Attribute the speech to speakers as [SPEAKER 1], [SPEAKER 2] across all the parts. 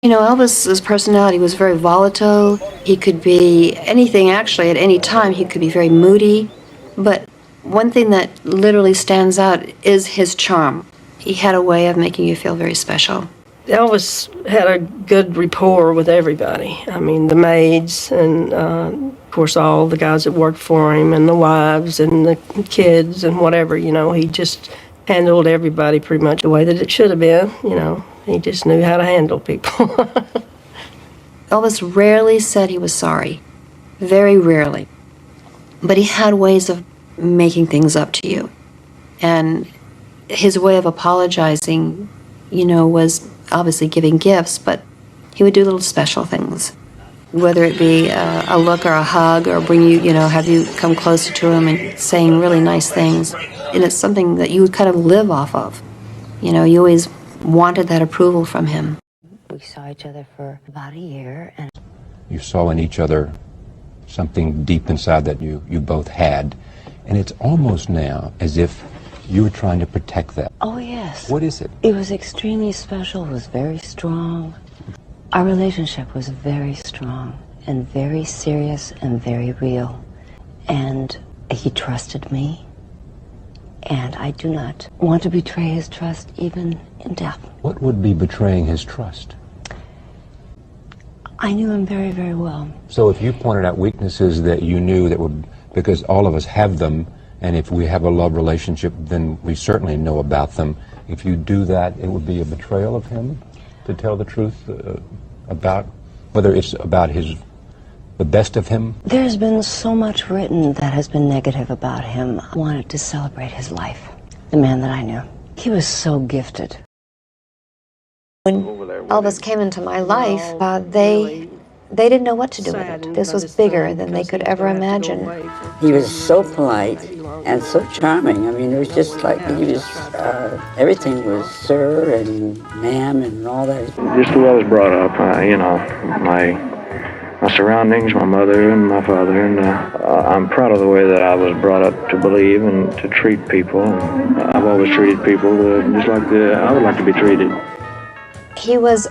[SPEAKER 1] You know, Elvis's personality was very volatile. He could be anything, actually, at any time. He could be very moody. But one thing that literally stands out is his charm. He had a way of making you feel very special.
[SPEAKER 2] Elvis had a good rapport with everybody. I mean, the maids and, of course, all the guys that worked for him and the wives and the kids and whatever, you know. He just handled everybody pretty much the way that it should have been, you know. He just knew how to handle people.
[SPEAKER 1] Elvis rarely said he was sorry. Very rarely. But he had ways of making things up to you. And his way of apologizing, you know, was obviously giving gifts, but he would do little special things. Whether it be a look or a hug or bring you, you know, have you come closer to him and saying really nice things. And it's something that you would kind of live off of. You know, you always wanted that approval from him.
[SPEAKER 3] We saw each other for about a year, and
[SPEAKER 4] you saw in each other something deep inside that you both had, and it's almost now as if you were trying to protect that.
[SPEAKER 3] oh yes.
[SPEAKER 4] What is it?
[SPEAKER 3] It was extremely special, it was very strong. Our relationship was very strong and very serious and very real. And he trusted me. And I do not want to betray his trust even in death.
[SPEAKER 4] What would be betraying his trust?
[SPEAKER 3] I knew him very, very well.
[SPEAKER 4] So if you pointed out weaknesses that you knew that would, because all of us have them, and if we have a love relationship, then we certainly know about them. If you do that, it would be a betrayal of him to tell the truth about, whether it's about the best of him.
[SPEAKER 3] There's been so much written that has been negative about him. I wanted to celebrate his life, the man that I knew. He was so gifted.
[SPEAKER 1] When Elvis came into my life, they didn't know what to do with it. This was bigger than they could ever imagine.
[SPEAKER 5] He was so polite and so charming. I mean, it was just like he was, everything was sir and ma'am and all that.
[SPEAKER 6] Just the way I was brought up, you know, my surroundings, my mother and my father, and I'm proud of the way that I was brought up to believe and to treat people. I've always treated people just like I would like to be treated.
[SPEAKER 1] He was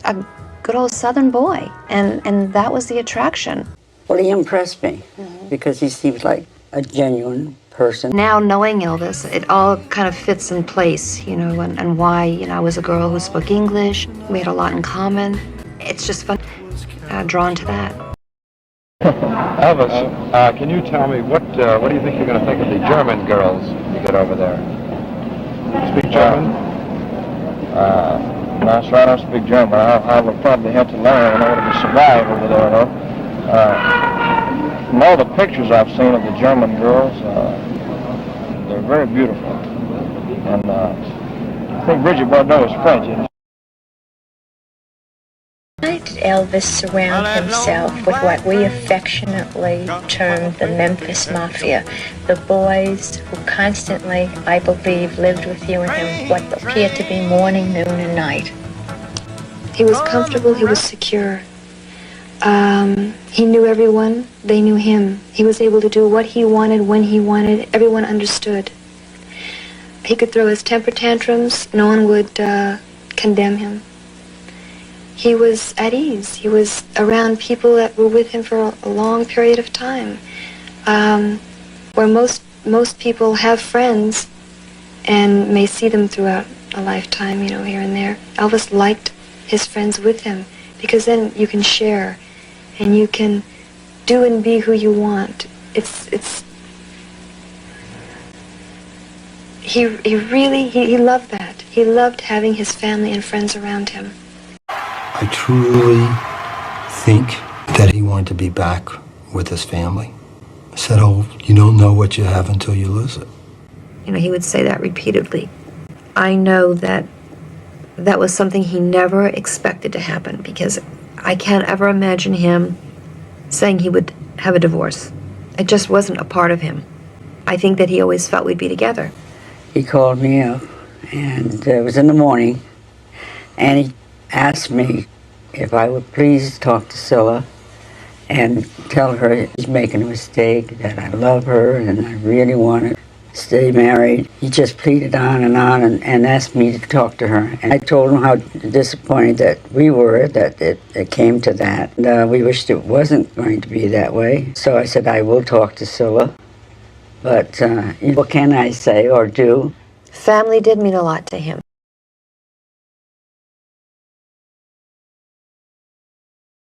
[SPEAKER 1] a good old Southern boy, and that was the attraction.
[SPEAKER 5] Well, he impressed me because he seems like a genuine person.
[SPEAKER 1] Now, knowing Elvis, it all kind of fits in place, you know, and why, you know, I was a girl who spoke English. We had a lot in common. It's just fun, drawn to that.
[SPEAKER 7] Elvis, can you tell me what do you think you're going to think of the German girls when you get over there? You speak German?
[SPEAKER 8] No, sir, I don't speak German. I will probably have to learn in order to survive over there, though. From all the pictures I've seen of the German girls, they're very beautiful. And I think Bridget Bardot is French, isn't she?
[SPEAKER 9] Why did Elvis surround himself with what we affectionately termed the Memphis Mafia, the boys who constantly, I believe, lived with you and him what appeared to be morning, noon, and night?
[SPEAKER 10] He was comfortable, he was secure. He knew everyone, they knew him. He was able to do what he wanted, when he wanted. Everyone understood. He could throw his temper tantrums, no one would condemn him. He was at ease. He was around people that were with him for a long period of time. Where most people have friends and may see them throughout a lifetime, you know, here and there. Elvis liked his friends with him because then you can share and you can do and be who you want. He loved that. He loved having his family and friends around him.
[SPEAKER 11] I truly think that he wanted to be back with his family. I said, oh, you don't know what you have until you lose it.
[SPEAKER 1] You know, he would say that repeatedly. I know that that was something he never expected to happen because I can't ever imagine him saying he would have a divorce. It just wasn't a part of him. I think that he always felt we'd be together.
[SPEAKER 5] He called me up, and it was in the morning, and he asked me if I would please talk to Scylla and tell her she's making a mistake, that I love her and I really want to stay married. He just pleaded on and asked me to talk to her. And I told him how disappointed that we were, that it came to that. And, we wished it wasn't going to be that way. So I said, I will talk to Scylla. But what can I say or do?
[SPEAKER 1] Family did mean a lot to him.